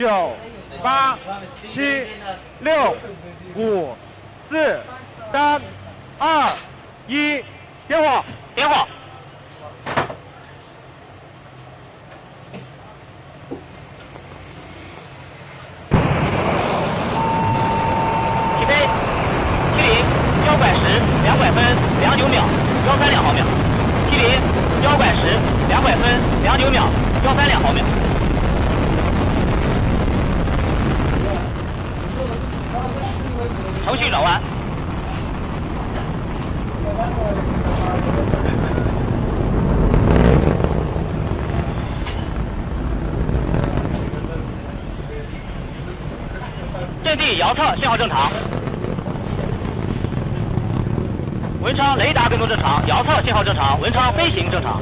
9、8、7、6、5、4、3、2、1，点火！点火！起飞！70腰拐时200分2.9秒132毫秒。70腰拐时200分2.9秒132毫秒。程序转弯。阵地遥测信号正常。文昌雷达跟踪正常，遥测信号正常，文昌飞行正常。